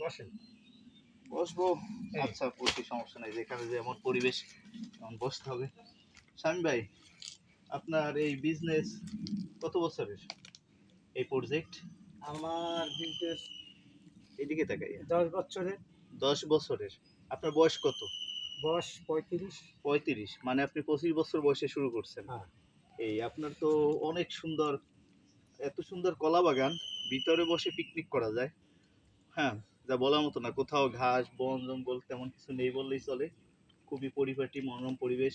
বসেন। বসবো? এই। আচ্ছা, বসি, সমস্যা নাই। যেখানে যেমন পরিবেশ তেমন বসতে হবে। শামীম ভাই, আপনার এই বিজনেস কত বছরের, এই প্রজেক্ট? আমার বিজনেস এদিকে তাকাইয়া। 10 বছরের। 10 বছরের। আপনার বয়স কত? বয়স 35। 35, মানে আপনি 25 বছর বয়সে শুরু করছেন। হ্যাঁ। এই আপনার তো অনেক সুন্দর, এত সুন্দর কলা বাগান, ভিতরে বসে পিকনিক করা যায়। হ্যাঁ, যা বলার মতো না। কোথাও ঘাস বন জঙ্গল তেমন কিছু নেই বললেই চলে। খুবই পরিপাটি, মনোরম পরিবেশ।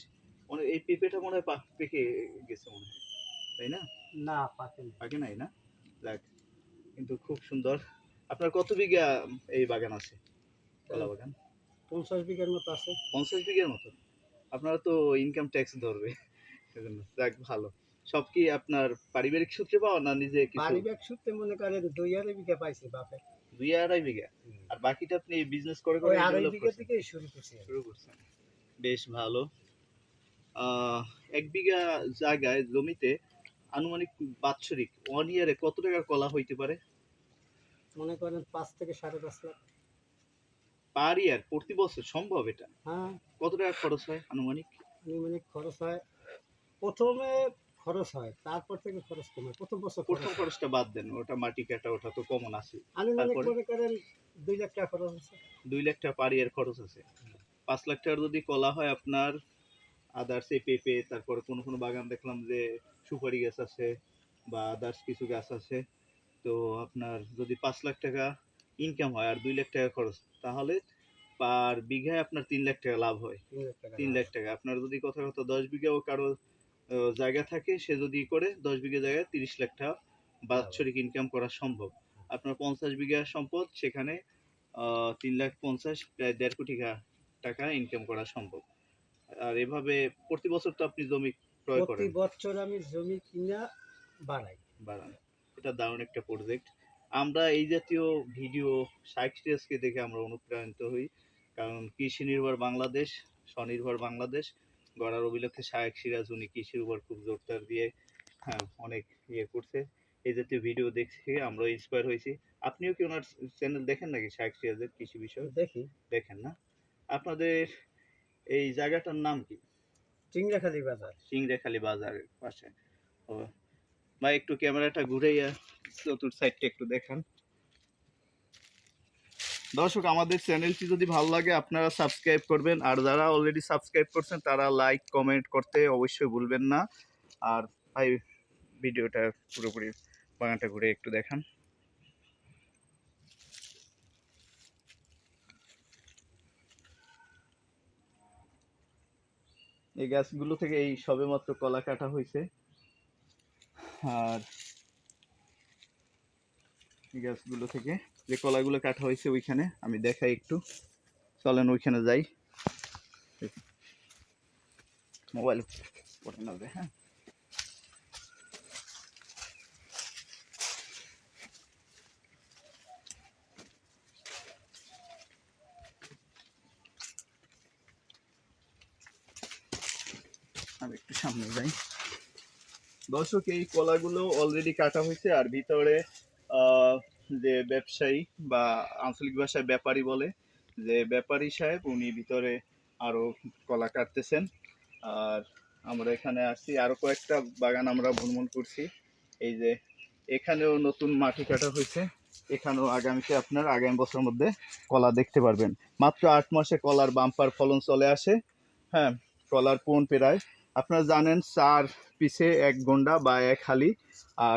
এই পেঁপেটা মনে হয় পেকে গেছে মনে হয়, তাই না? না, পাকেনি। পাকে নাই না? যাক, কিন্তু খুব সুন্দর। আপনার কত বিঘা এই বাগান আছে, কলা বাগান? 50 বিঘার মতো আছে। 50 বিঘার মতো। আপনারা তো ইনকাম ট্যাক্স ধরবে সেজন্য। যাক, ভালো। সব কি আপনার পারিবারিক সূত্রে পাওয়া, না নিজে কিছু? পারিবারিক সূত্রে মনে করেন 2-2.5 বিঘা পাইছি বাপে। 2-2.5 বিঘা। আর বাকিটা আপনি বিজনেস করে ওই করে 2.5 ডেভেলপ বিঘা করছেন? থেকেই শুরু করছি। শুরু করছেন, বেশ ভালো। 1 বিঘা জায়গায়, জমিতে আনুমানিক বাৎসরিক 1 ইয়ারে কত টাকার কলা হইতে পারে? মনে করেন 5 থেকে 5.5 লাখ। পার ইয়ার, প্রতি বছর সম্ভব এটা? হ্যাঁ। কত টাকা খরচ হয় আনুমানিক? আনুমানিক খরচ হয়, প্রথমে খরচ হয়, তারপর থেকে খরচ কমে। প্রথম বছর খরচ প্রথম হয়। খরচটা বাদ দেন, ওটা মাটি কাটা, ওটা তো কমন আছে। আনুমানিক তারপরে মনে করেন 2 লাখ টাকা খরচ আছে। 2 লাখ টাকা পার ইয়ার খরচ আছে। 5 লাখ টাকার যদি কলা হয় আপনার, আদার্স এই পেঁপে, তারপরে কোনো কোনো বাগান দেখলাম যে সুপারি গাছ আছে বা আদার্স কিছু গাছ আছে, তো আপনার যদি 5 লাখ টাকা ইনকাম হয় আর 2 লাখ টাকা খরচ, তাহলে পার বিঘায় আপনার 3 লাখ টাকা লাভ হয়। 3 লাখ টাকা 3 লাভ লাখ হয়। টাকা আপনার যদি কথা কথা 10 বিঘাও কারো জায়গা থাকে, সে যদি করে 10 বিঘা জায়গায় 30 লাখ টাকা বাৎসরিক ইনকাম করা সম্ভব। আপনার 50 বিঘা সম্পদ, সেখানে 3,50,000, প্রায় 1.5 কোটি টাকা ইনকাম করা সম্ভব। আর এভাবে প্রতি বছর তো আপনি জমি ক্রয় প্রতি করেন, বছর আমি জমি কিনা বাড়াই। বাড়ান। এটা দারুণ একটা প্রজেক্ট। আমরা এই জাতীয় ভিডিও সাইট্রাসকে দেখে আমরা অনুপ্রাণিত হই। কারণ কৃষি নির্ভর বাংলাদেশ, স্বনির্ভর বাংলাদেশ গড়ার অভিলক্ষে শায়েক সিরাজ উনি কৃষির উপর খুব জোরদার দিয়ে, হ্যাঁ, অনেক ইয়ে করছে। এই জাতীয় ভিডিও দেখে আমরা ইন্সপায়ার হয়েছি। আপনিও কি ওনার চ্যানেল দেখেন নাকি, শায়েক সিরাজের কৃষি বিষয়? দেখি। দেখেন না? আপনাদের এই জায়গাটার নাম কি? চিংড়াখালী বাজার। সিংড়াখালী বাজারের পাশে। ও ভাই, একটু ক্যামেরাটা ঘুরাইয়া চতুর সাইডটা একটু দেখান। দর্শক, আমাদের চ্যানেলটি যদি ভালো লাগে আপনারা সাবস্ক্রাইব করবেন, আর যারা অলরেডি সাবস্ক্রাইব করছেন তারা লাইক কমেন্ট করতে অবশ্যই ভুলবেন না। আর ভাই, ভিডিওটা পুরোপুরি বাগানটা ঘুরে একটু দেখান। এই গাছগুলো থেকে এই সবেমাত্র কলা কাটা হয়েছে। আর এই গাছগুলো থেকে যে কলাগুলো কাটা হয়েছে ওইখানে আমি দেখাই একটু, চলেন ওইখানে যাই। মোবাইল পড়ে নেবে, হ্যাঁ। আমি একটু সামনে যাই। দর্শক, এই কলাগুলো অলরেডি কাটা হয়েছে, আর ভিতরে যে ব্যবসায়ী বা আঞ্চলিক ভাষায় ব্যাপারী বলে, যে ব্যাপারী সাহেব উনি ভিতরে আরো কলা কাটতেছেন। আর আমরা এখানে আসছি, আরো কয়েকটা বাগান আমরা ভ্রমণ করছি। এই যে এখানেও নতুন মাটি কাটা হয়েছে, এখানেও আগামী বছরের মধ্যে কলা দেখতে পারবেন। মাত্র 8 মাসে কলার বাম্পার ফলন চলে আসে। হ্যাঁ, কলার কোন প্রায় আপনারা জানেন 4 পিছে 1 গন্ডা বা 1 হালি। আর